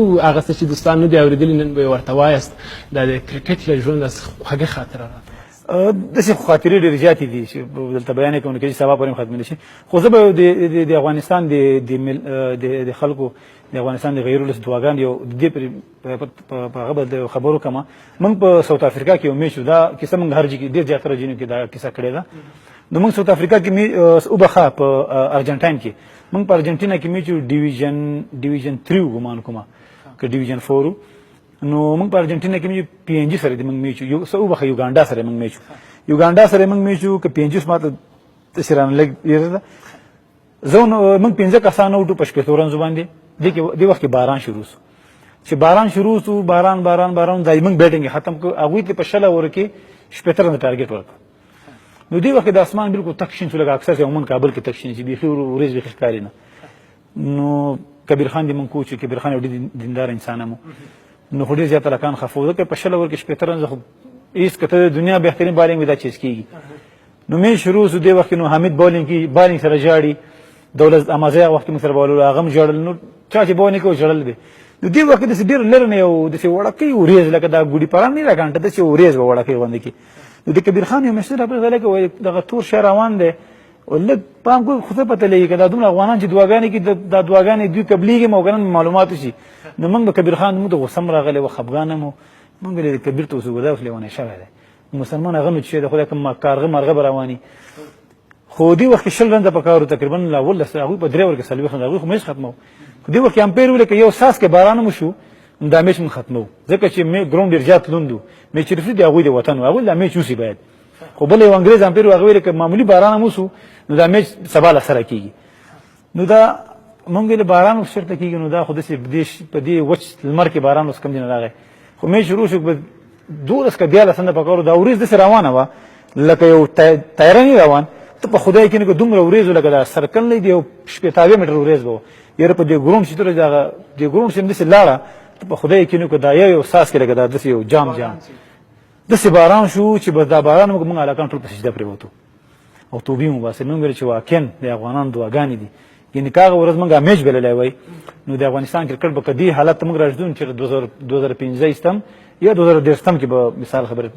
هغه څه چې دوستان نه دي اورېدلي نن به یې ورته وایاست دا د کرکټ له ژونده خوږه خاطره راته داسې خاطرې ډېرې زیاتې دي چې دلته بیان یې کوم چې سبا پورې ختمې نه شي خو زه به د افغانستان د خلکو د افغانستان د غیر ولس دعاګانې یو د دې په هغه به د خبرو کومه موږ په ساوت افریقا کې یو میچ دا کیسه موږ هر ځای کې ډېر زیاتره ځایونو کې دا کیسه کړې ده نو موږ ساوت افریقا کې وبخښه په ارجنټاین کې موږ په ارجنټینا کې میچ ډیویژن 3 ګمان کومه که ډیویژن 4 نو موږ په ارجنټینا کې موږ پی ان جی سره موږ میچ یو څه وبخښه یوګانډا سره موږ میچ یوګانډا سره موږ میچ که پی ان جی ماته تشران لګ یره زه نو موږ 15 کسان وټو په شپې تورن زبان دي د وخت کې باران شروع شو چې باران شروع شو باران دای موږ بیټینګ ختم کو هغه ته په شله ورکی شپې تر ټارګټ ورک نو دی وخت د اسمان بالکل تکشین شو لګ اکثر عموما کابل کې تکشین چې بيخي ورېز بيخي ښکاري نه نو کبیر خان دی من کو چې کبیر خان ډېر دیندار انسان مو نو خو ډېر زیات لکان خفو ده په شله ورکی شپې تر زه هیڅ کته دنیا بهترین بالینګ ودا چیز کیږي نو مې شروع سو دی وخت نو حمید بالینګ سره جاړي دولت امازه وخت مې سره بولو هغه جوړل نو چا چې بونه کو جوړل دی نو دی وخت د ډیر لرنه یو د څه وړکې ورېز لکه دا ګوډي پران نه راګانټه د څه ورېز وړکې باندې کې نو د کبیر خان یو مشر په غلې کې دغه تور شهر روان دی ولګ پام کو خو پته لګي کله دومره افغانان چې دعاګانې کې د دعاګانې دوی قبليږي موګرن معلومات شي نو موږ د کبیر خان موږ د غسم راغله او خفغان مو موږ د کبیر ته وسو غدا فلونه شوه ده مسلمان هغه نو چې د خدای کوم کارغه مرغه رواني خو دی وخت شل رنده پکارو تقریبا لا ول سره هغه په درې ورګه سلوي خنده خو مې ختمو دی وخت امپیر ولې یو ساس کې باران مو شو دا میچ من ختمو ځکه چې مې ګراوند ډیر زیات لوندو مې چې رفري دی هغه د وطن هغه لا میچ وسی باید خو بل یو انګريز امپیر هغه ویل کې معمولی باران مو شو نو دا میچ سبا له سره کیږي نو دا مونږ له باران شرط کیږي نو دا خو د دې په دې وچ لمر کې باران اوس کم دي نه راغی خو مې شروع شو په دورس کې بیا لسنده پکارو دا ورځ د سره روانه و لکه یو تایرنی روان ته په خدای کې نه دومره ورېز لکه دا سرکل نه دی او 80 متر ورېز وو یره په دې ګروم چې تر دا دې ګروم چې مده لاړه ته په خدای کې نه دا یو ساس کې لګا د یو جام د سی باران شو چې بس دا باران موږ علاقه ټول په سجده پرې وته او توبې مو باسه نو مې چې واکن د افغانان دعاګانې دي یعنی کاغه ورځ موږ میچ بللای وای نو د افغانستان کرکټ په کدي حالت موږ راځون چې 2015 استم یا 2010 کې به مثال خبره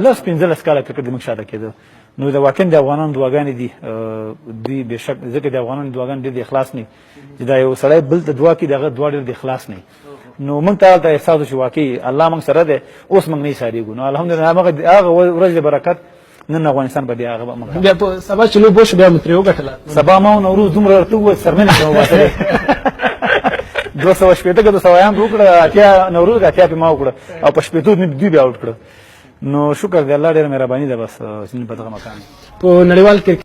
لس 15 کاله کرکټ موږ شاده کېده نو د واکن د افغانان دعاګانې دي دوی بشک ځکه د افغانان دعاګانې د اخلاص نه چې دا یو سړی بل ته دعا کوي دغه دعا د اخلاص نه نو موږ ته احساس شو واقعي الله موږ سره ده اوس موږ نه ساريګو نو الحمدلله هغه ورځ برکت نن افغانستان په دې هغه موږ بیا په سبا چې لو بوش بیا متریو غټل سبا ما نوروز دومره ته سرمنه کوم واسه 200 شپته کې 200 یان وکړه اتیا نوروز اتیا په ما وکړه او په شپته دوی بیا وکړه نو شکر دی الله ډېر مهرباني ده بس چې په دغه مکان په نړیوال کرکټ